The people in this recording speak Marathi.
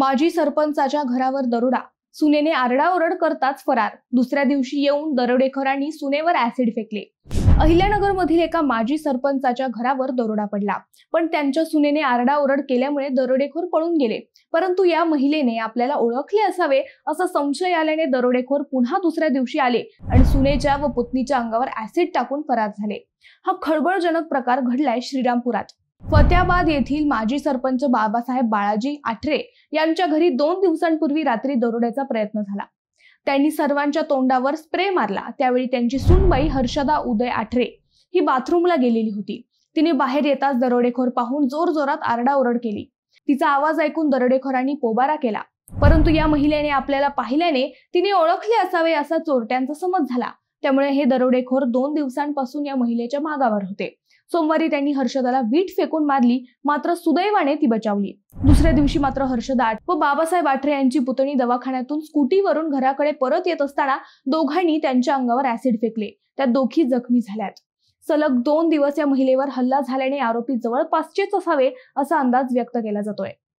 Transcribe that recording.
माजी सरपंचाच्या घरावर दरोडा, सुनेने आरडाओरड करताच फरार। दुसऱ्या दिवशी येऊन दरोडेखोरांनी सुनेवर ऍसिड फेकले। अहिल्यानगर मधील एका माजी सरपंचाच्या घरावर दरोडा पडला, पण त्यांच्या सुनेने आरडाओरड केल्यामुळे दरोडेखोर पळून गेले। परंतु या महिलेने आपल्याला ओळखले असावे असा संशय आल्याने दरोडेखोर पुन्हा दुसऱ्या दिवशी आले आणि सुनेच्या व पुतणीच्या अंगावर ऍसिड टाकून फरार झाले। हा खळबळजनक प्रकार घडलाय श्रीरामपुरात। फतेहाबाद येथील माजी सरपंच बाबासाहेब बाळाजी आठरे यांच्या घरी 2 दिवसांपूर्वी रात्री दरोड्याचा प्रयत्न झाला। त्यांनी सर्वांच्या तोंडावर स्प्रे मारला। त्यावेळी त्यांची सूनबाई हर्षदा उदय आठरे ही बाथरूमला गेलेली होती। तिने बाहेर येताच दरोडेखोर पाहून जोरजोरात आरडाओरड केली। तिचा आवाज ऐकून दरोडेखोरांनी पोबारा केला, परंतु या महिलेने आपल्याला पाहिल्याने तिने ओळखले असावे असा चोरट्यांचा समज झाला। त्यामुळे हे दरोडेखोर 2 दिवसांपासून या महिलेच्या मागावर होते। सोमवारी त्यांनी हर्षदाला वीट फेकून मारली, मात्र सुदैवाने ती बचावली। दुसऱ्या दिवशी मात्र हर्षदा व बाबासाहेब आठरे यांची पुतणी दवाखान्यातून स्कूटीवरून घराकडे परत येत असताना दोघांनी त्यांच्या अंगावर ऍसिड फेकले। त्यात दोघी जखमी झाल्यात। सलग 2 दिवस या महिलेवर हल्ला झाल्याने आरोपी जवळपासचेच असावे असा अंदाज व्यक्त केला जातोय।